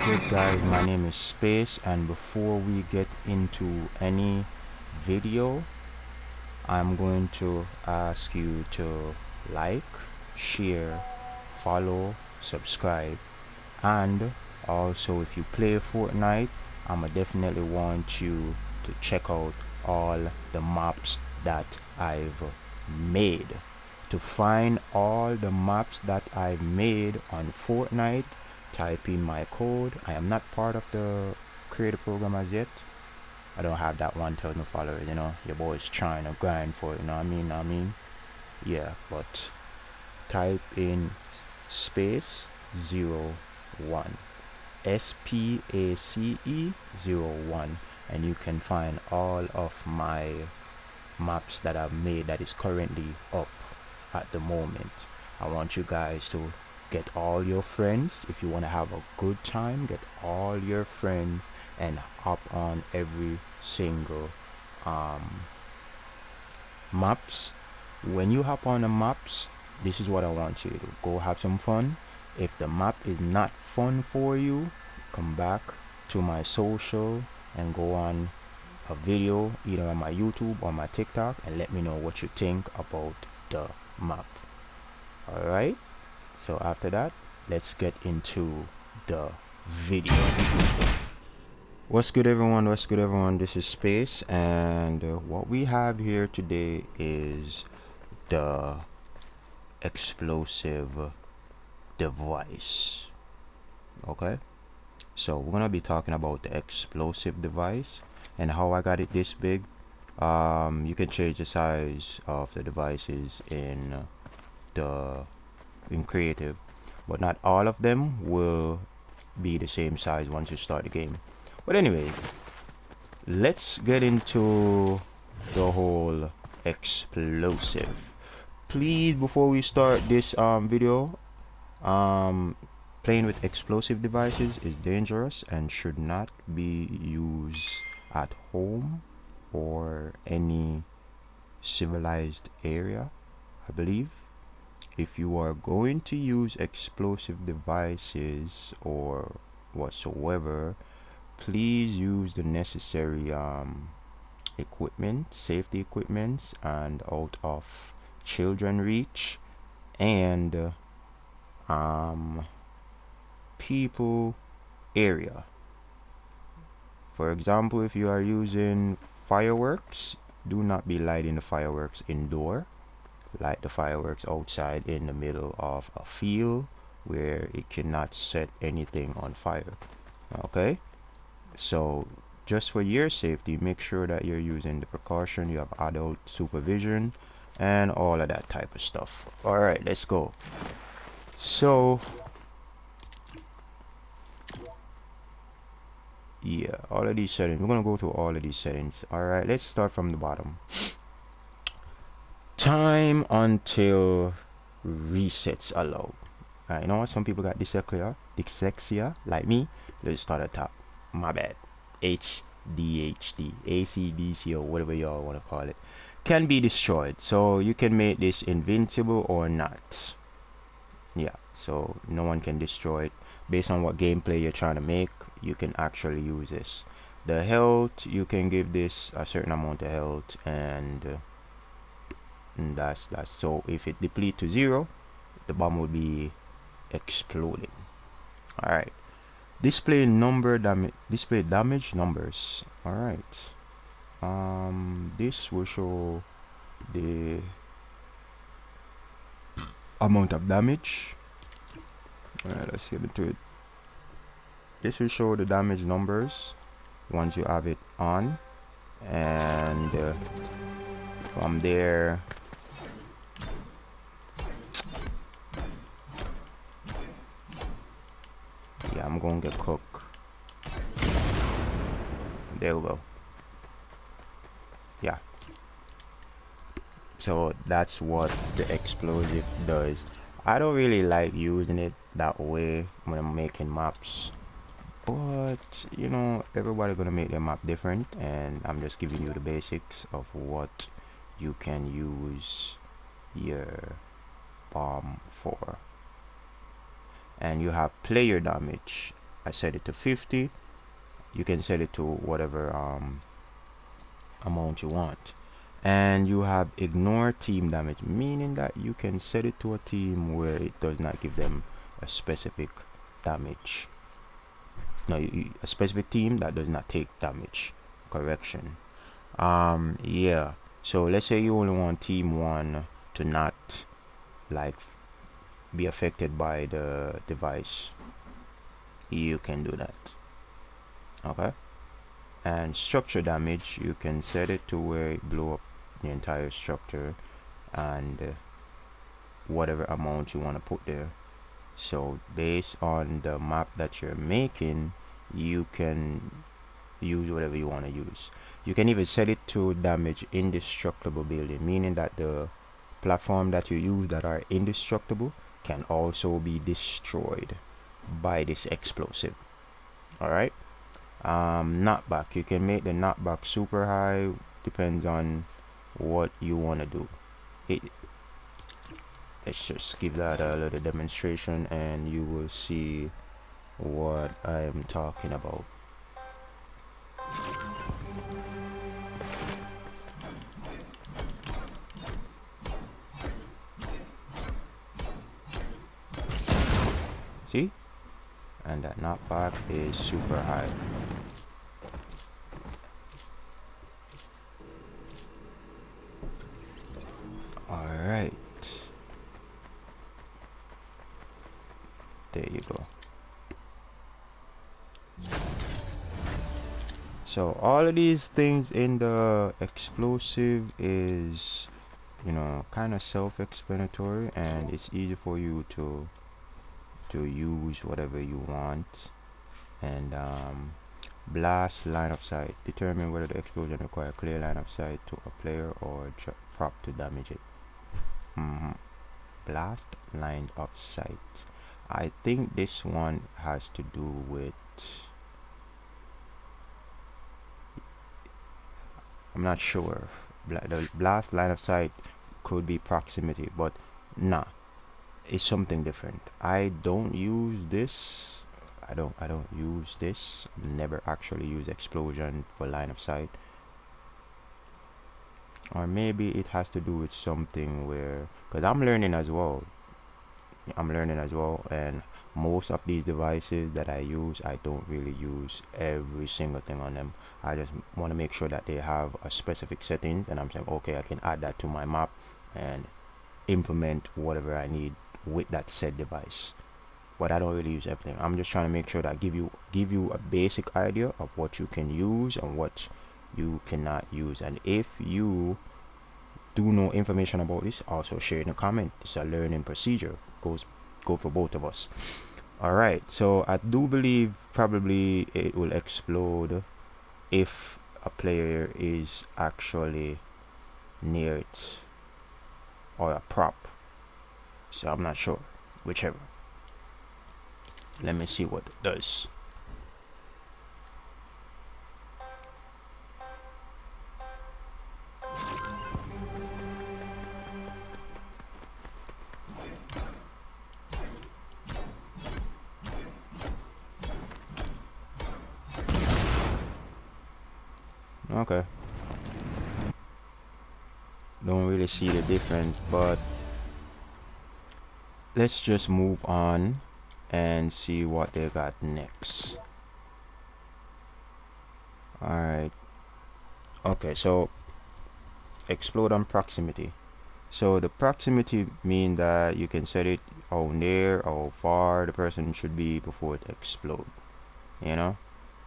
good, guys? My name is Space, and before we get into any video, I'm going to ask you to like, share, follow, subscribe, and also if you play Fortnite, I'ma definitely want you to check out all the maps that I've made. To find all the maps that I've made on Fortnite, type in my code. I am not part of the creator program as yet. I don't have that 1,000 followers, your boy's trying to grind for it, yeah, but type in space 01 SPACE 01, and you can find all of my maps that I've made that is currently up at the moment. I want you guys to get all your friends. If you want to have a good time, get all your friends and hop on every single maps. When you hop on the maps, this is what I want you to do. Go have some fun. If the map is not fun for you, come back to my social and go on a video either on my YouTube or my TikTok and let me know what you think about the map. Alright, so after that, let's get into the video. What's good, everyone? This is Space, and what we have here today is the explosive device. Okay, so we're gonna be talking about the explosive device and how I got it this big. You can change the size of the devices in creative, but not all of them will be the same size once you start the game. But anyway, let's get into the whole explosive. Please, before we start this video, playing with explosive devices is dangerous and should not be used at home or any civilized area, I believe. If you are going to use explosive devices or whatsoever, please use the necessary equipment, safety equipment, and out of children reach and people area. For example, if you are using fireworks, do not be lighting the fireworks indoor. Light the fireworks outside in the middle of a field where it cannot set anything on fire. Okay, so just for your safety, make sure that you're using the precaution, you have adult supervision and all of that type of stuff. All right, let's go. So yeah, all of these settings, we're gonna go through all of these settings. All right, let's start from the bottom. Time until resets allowed. You know what? Some people got dyslexia like me. Let's start at top. My bad. HDHD, ACDC, or whatever y'all want to call it, can be destroyed. So you can make this invincible or not. Yeah, so no one can destroy it. Based on what gameplay you're trying to make, you can actually use this. The health, you can give this a certain amount of health, and that's so if it deplete to 0, the bomb will be exploding. All right, display damage numbers. All right, this will show the amount of damage. All right, let's get into it. This will show the damage numbers once you have it on, and from there yeah, I'm gonna get cooked. There we go. Yeah, so that's what the explosive does. I don't really like using it that way when I'm making maps, but you know, everybody gonna make their map different, and I'm just giving you the basics of what you can use your bomb for. And you have player damage. I set it to 50. You can set it to whatever amount you want. And you have ignore team damage, meaning that you can set it to a team where it does not give them a specific damage. No, a specific team that does not take damage. Correction. Yeah. So let's say you only want team 1 to not like be affected by the device. You can do that. Okay. And structure damage, you can set it to where it blow up the entire structure and whatever amount you want to put there. So based on the map that you're making, you can use whatever you want to use. You can even set it to damage indestructible building, meaning that the platform that you use that are indestructible can also be destroyed by this explosive. Alright. Knockback, you can make the knockback super high, depends on what you want to do. Let's just give that a little demonstration and you will see what I'm talking about. See? And that knockback is super high. Alright. There you go. So all of these things in the explosive is, you know, kind of self-explanatory, and it's easy for you to use whatever you want. And blast line of sight, determine whether the explosion requires clear line of sight to a player or prop to damage it. Blast line of sight, I think this one has to do with, I'm not sure. The blast line of sight could be proximity, but nah, it's something different. I don't use this. I don't use this. Never actually use explosion for line of sight. Or maybe it has to do with something where, because I'm learning as well, and most of these devices that I use, I don't really use every single thing on them. I just want to make sure that they have a specific settings, and I'm saying, okay, I can add that to my map and implement whatever I need with that said device. But I don't really use everything. I'm just trying to make sure that I give you a basic idea of what you can use and what you cannot use. And if you do know information about this, also share in the comment. It's a learning procedure. Go for both of us. Alright, so I do believe probably it will explode if a player is actually near it, or a prop. So I'm not sure, whichever. Let me see what it does. Okay, don't really see the difference, but let's just move on and see what they got next. Alright, okay, so explode on proximity. So the proximity mean that you can set it how near or far the person should be before it explode, you know.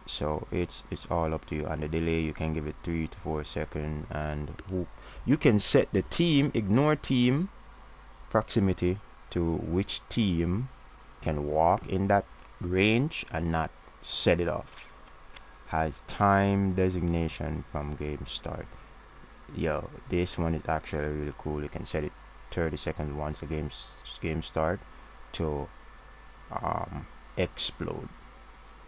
So it's all up to you. And the delay, you can give it 3 to 4 seconds, and you can set the team, ignore team proximity, to which team can walk in that range and not set it off. Has time designation from game start. Yo, this one is actually really cool. You can set it 30 seconds once the game start to explode.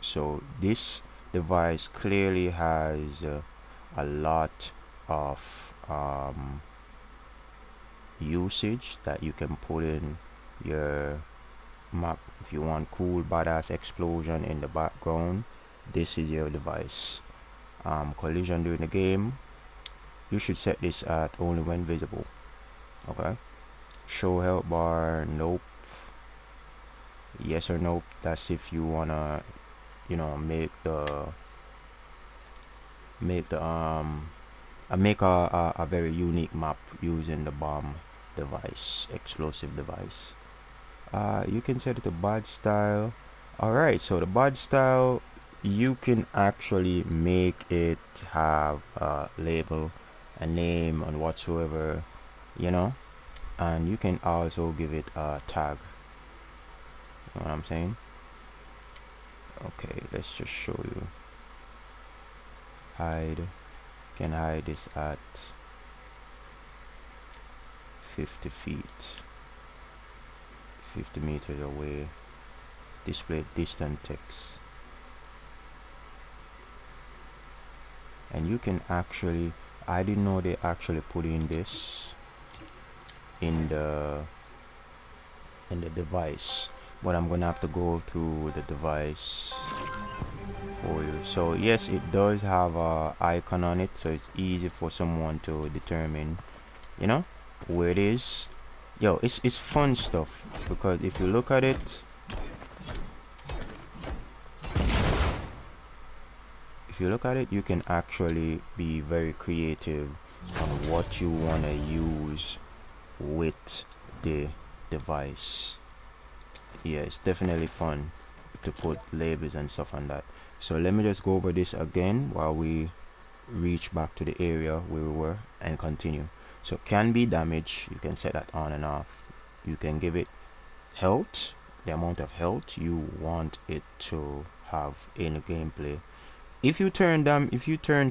So this device clearly has a lot of usage that you can put in your map. If you want cool badass explosion in the background, this is your device. Collision during the game, you should set this at only when visible. Okay. Show health bar, nope. Yes or nope. That's if you wanna, you know, make a very unique map using the bomb device, explosive device. You can set it to bad style. Alright, so the bad style, you can actually make it have a label, a name, and whatsoever, you know, and you can also give it a tag. You know what I'm saying? Okay, let's just show you. Hide. Can hide this at 50 feet, 50 meters away. Display distant text, and you can actually, I didn't know they actually put in this in the device, but I'm gonna have to go through the device for you. So yes, it does have a icon on it, so it's easy for someone to determine, you know, where it is. Yo, it's fun stuff, because if you look at it, you can actually be very creative on what you want to use with the device. Yeah, it's definitely fun to put labels and stuff on that. So let me just go over this again while we reach back to the area where we were and continue. So can be damage, you can set that on and off. You can give it health, the amount of health you want it to have in the gameplay. If you turn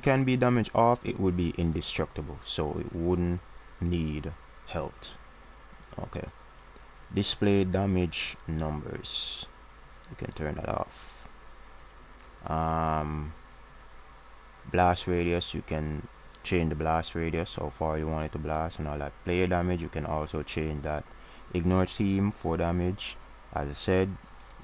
can be damage off, it would be indestructible, so it wouldn't need health. Okay. Display damage numbers, you can turn that off. Blast radius, you can change the blast radius, how far you want it to blast and all that. Player damage, you can also change that. Ignore team for damage. As I said,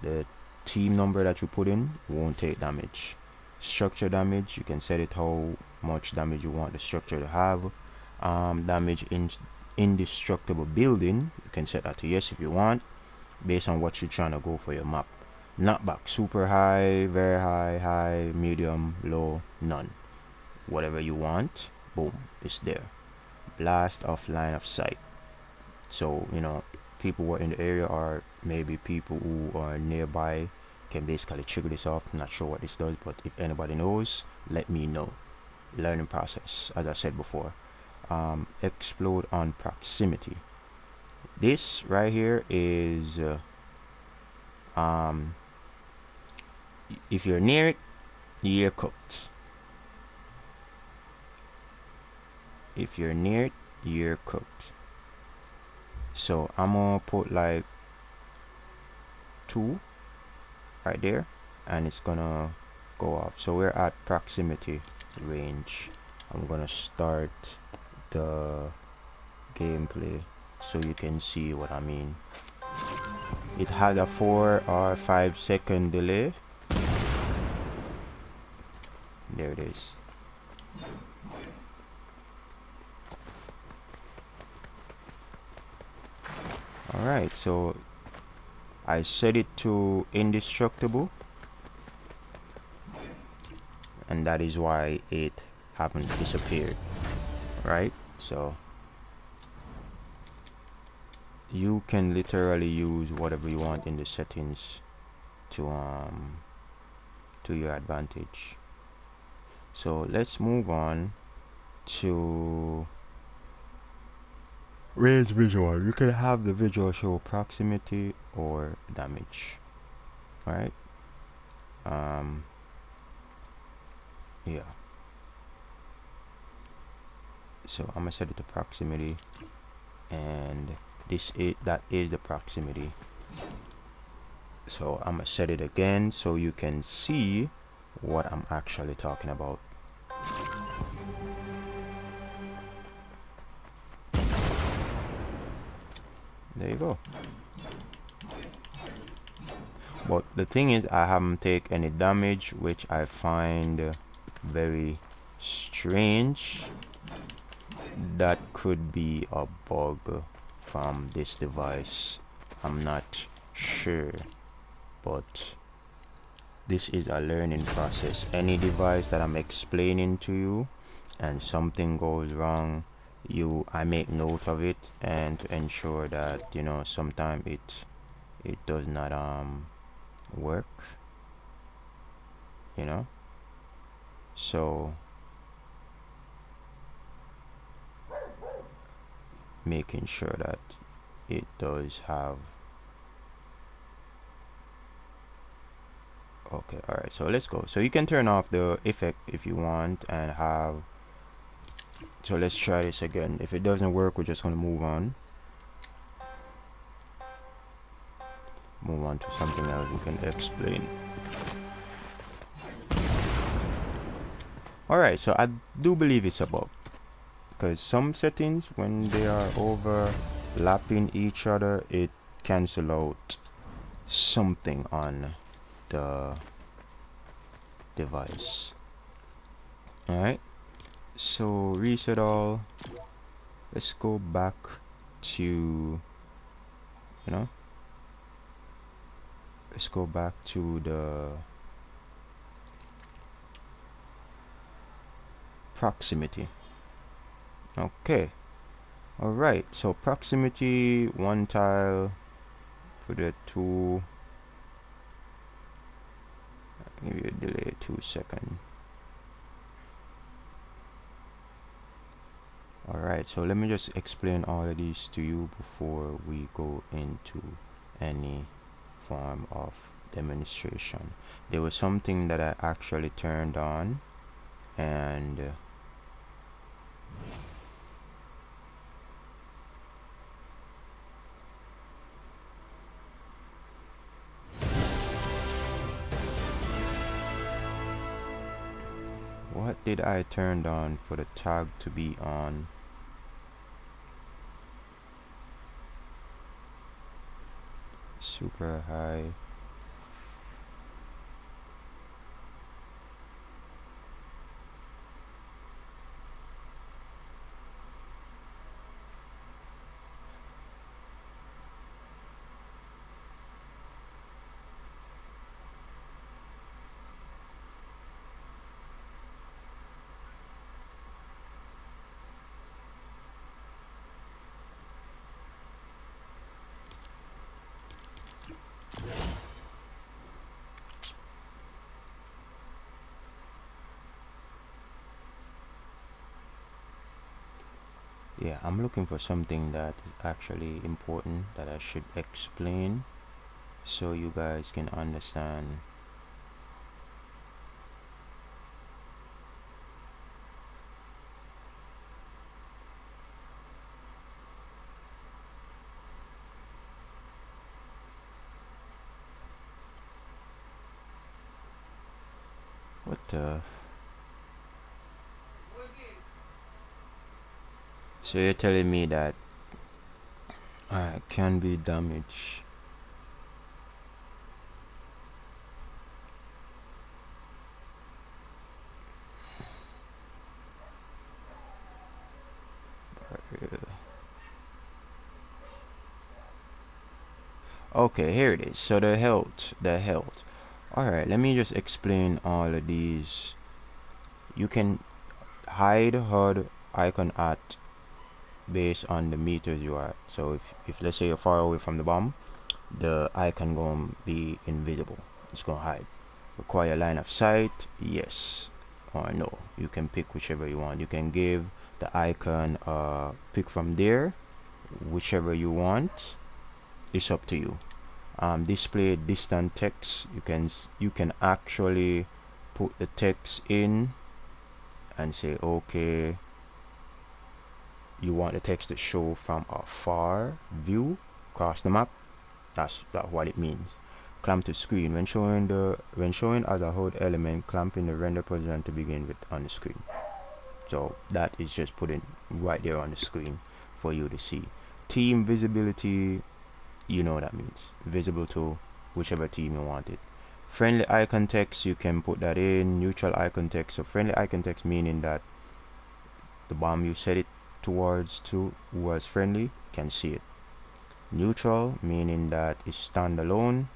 the team number that you put in won't take damage. Structure damage, you can set it how much damage you want the structure to have. Damage in indestructible building, you can set that to yes if you want, based on what you're trying to go for your map. Knockback, super high, very high, high, medium, low, none. Whatever you want, boom, it's there. Blast off line of sight, so you know, people who are in the area, or maybe people who are nearby, can basically trigger this off. I'm not sure what this does, but if anybody knows, let me know. Learning process, as I said before. Explode on proximity. This right here is if you're near it, you're cooked. If you're near it, you're cooked. So I'm gonna put like 2 right there, and it's gonna go off. So we're at proximity range. I'm gonna start the gameplay so you can see what I mean. It had a 4 or 5 second delay. There it is. Alright, so I set it to indestructible, and that is why it happened to disappear. Right, so you can literally use whatever you want in the settings to your advantage. So let's move on to range visual. You can have the visual show proximity or damage. Alright, yeah, so I'm gonna set it to proximity, and that is the proximity. So I'm gonna set it again so you can see what I'm actually talking about. There you go. But the thing is, I haven't taken any damage, which I find very strange. That could be a bug from this device. I'm not sure, but this is a learning process. Any device that I'm explaining to you and something goes wrong, I make note of it, and to ensure that, you know, sometimes it does not work, you know. So making sure that it does have. Okay, all right, so let's go. So you can turn off the effect if you want and have. So let's try this again. If it doesn't work, we're just going to move on to something else we can explain. All right, so I do believe it's a bug, because some settings, when they are overlapping each other, it cancel out something on the device. All right, so reset all. Let's go back to, you know, let's go back to the proximity. Okay, all right, so proximity, one tile, put it 2, give you a delay 2 seconds. All right, so let me just explain all of these to you before we go into any form of demonstration. There was something that I actually turned on, and what did I turn on for the tag to be on? Super high. Yeah, I'm looking for something that is actually important that I should explain so you guys can understand. What the? So you're telling me that I can be damaged? Okay, here it is. So the health. All right, let me just explain all of these. You can hide HUD icon at based on the meters you are. So if let's say you're far away from the bomb, the icon gonna be invisible. It's gonna hide. Require line of sight, yes or no. You can pick whichever you want. You can give the icon pick from there, whichever you want. It's up to you. Display distant text. You can actually put the text in and say, okay, you want the text to show from a far view across the map. That's what it means. Clamp to screen. When showing as a HUD element, clamping the render position to begin with on the screen. So that is just putting right there on the screen for you to see. Team visibility, you know what that means. Visible to whichever team you want it. Friendly icon text, you can put that in. Neutral icon text. So friendly icon text meaning that the bomb you set it towards to was friendly can see it. Neutral meaning that it's standalone.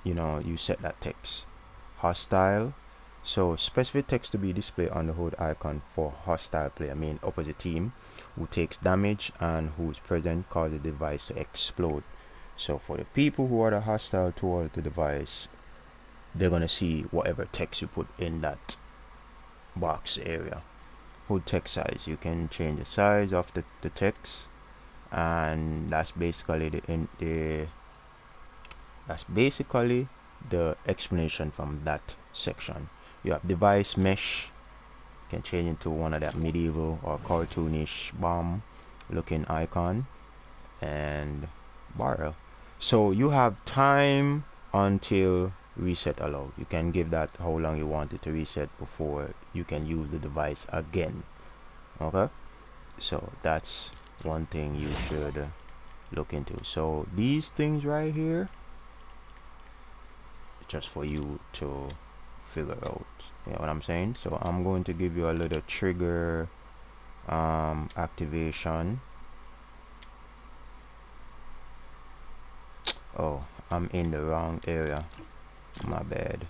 You know, you set that text. Hostile, so specific text to be displayed on the HUD icon for hostile player, I mean opposite team, who takes damage and who's present cause the device to explode. So for the people who are the hostile towards the device, they're gonna see whatever text you put in that box area. HUD text size, you can change the size of the text, and that's basically the explanation from that section. You have device mesh, you can change into one of that medieval or cartoonish bomb looking icon, and barrel. So you have time until reset allowed. You can give that how long you want it to reset before you can use the device again. Okay, so that's one thing you should look into. So these things right here, just for you to figure out, you know what I'm saying? So I'm going to give you a little trigger activation. Oh, I'm in the wrong area, my bad.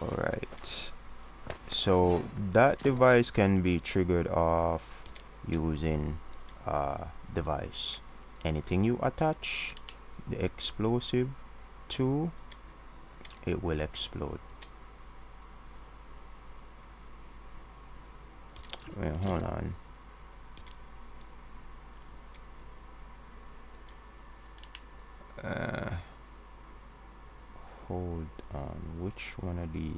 Alright, so that device can be triggered off using device. Anything you attach the explosive to, it will explode. Wait, hold on. Hold on, which one of these?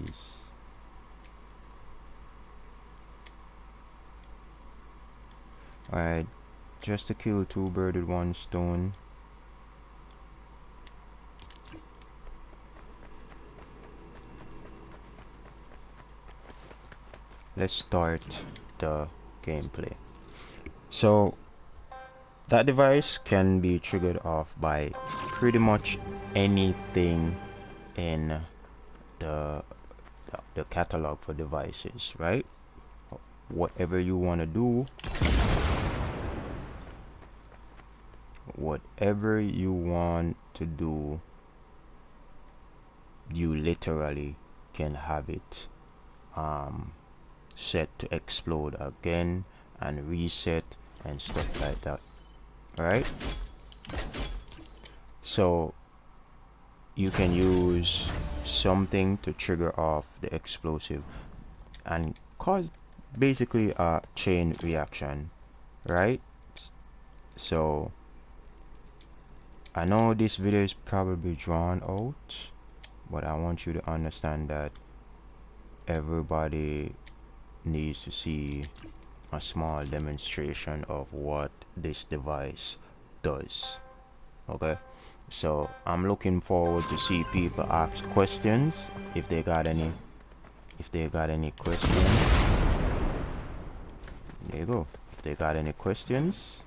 Alright, just to kill two birds with one stone. Let's start the gameplay. So that device can be triggered off by pretty much anything in the catalog for devices, right? Whatever you want to do, you literally can have it set to explode again and reset and stuff like that, right? So you can use something to trigger off the explosive and cause basically a chain reaction, right? So I know this video is probably drawn out, but I want you to understand that everybody needs to see a small demonstration of what this device does. Okay, so I'm looking forward to see people ask questions if they got any questions. There you go. If they got any questions,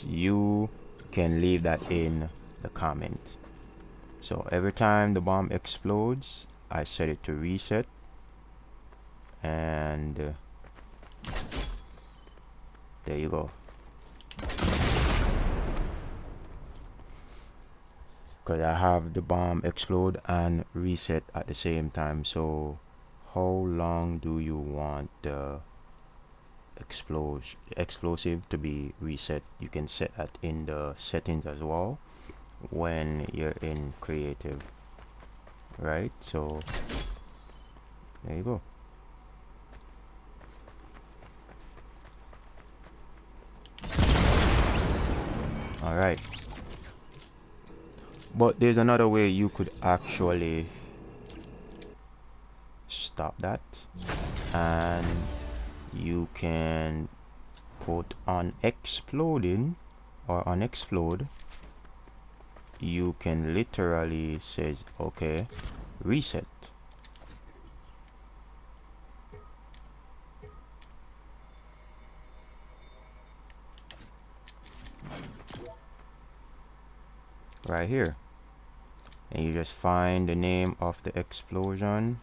you can leave that in the comment. So every time the bomb explodes, I set it to reset, and there you go. Because I have the bomb explode and reset at the same time. So how long do you want the explosive to be reset? You can set that in the settings as well when you're in creative, right? So there you go. All right, but there's another way you could actually stop that, and you can put on exploding or on explode. You can literally say, okay, reset. right here, and you just find the name of the explosion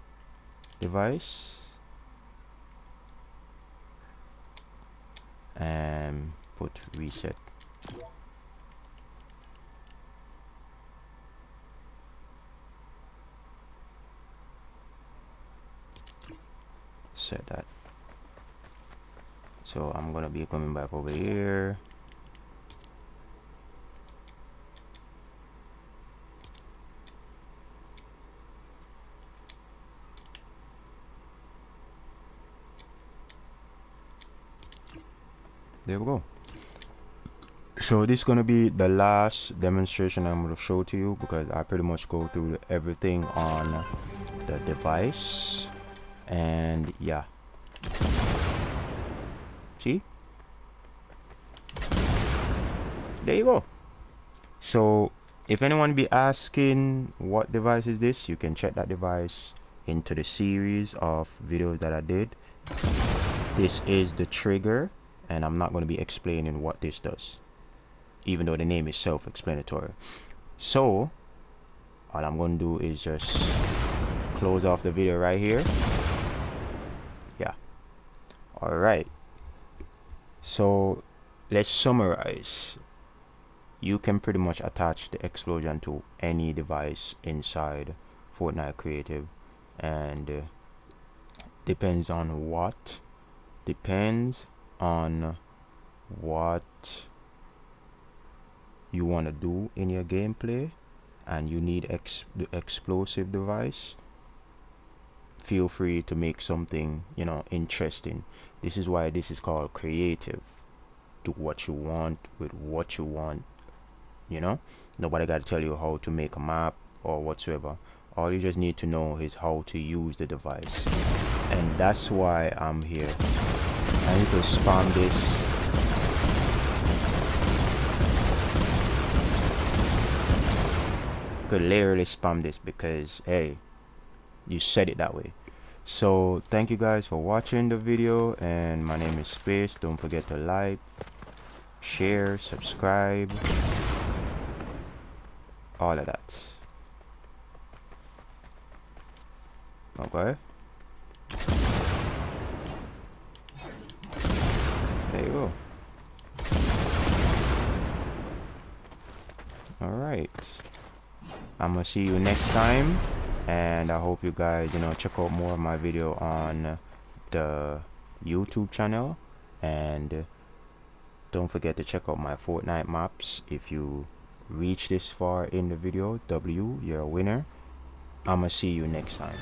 device and put reset. Set that. So I'm gonna be coming back over here. There we go. So this is gonna be the last demonstration I'm gonna show to you, because I pretty much go through everything on the device. And yeah, see, there you go. So if anyone be asking what device is this, you can check that device into the series of videos that I did. This is the trigger, and I'm not going to be explaining what this does, even though the name is self-explanatory. So all I'm going to do is just close off the video right here. Yeah, all right, so let's summarize. You can pretty much attach the explosion to any device inside Fortnite Creative, and depends on what you want to do in your gameplay, and you need the explosive device. Feel free to make something, you know, interesting. This is why this is called creative. Do what you want with what you want. You know, nobody got to tell you how to make a map or whatsoever. All you just need to know is how to use the device, and that's why I'm here. I need to spam this. Could literally spam this because hey, you said it that way. So thank you guys for watching the video, and my name is Space. Don't forget to like, share, subscribe, all of that. Okay, there you go. All right, I'm gonna see you next time, and I hope you guys, you know, check out more of my video on the YouTube channel, and don't forget to check out my Fortnite maps. If you reach this far in the video, you're a winner. I'm gonna see you next time.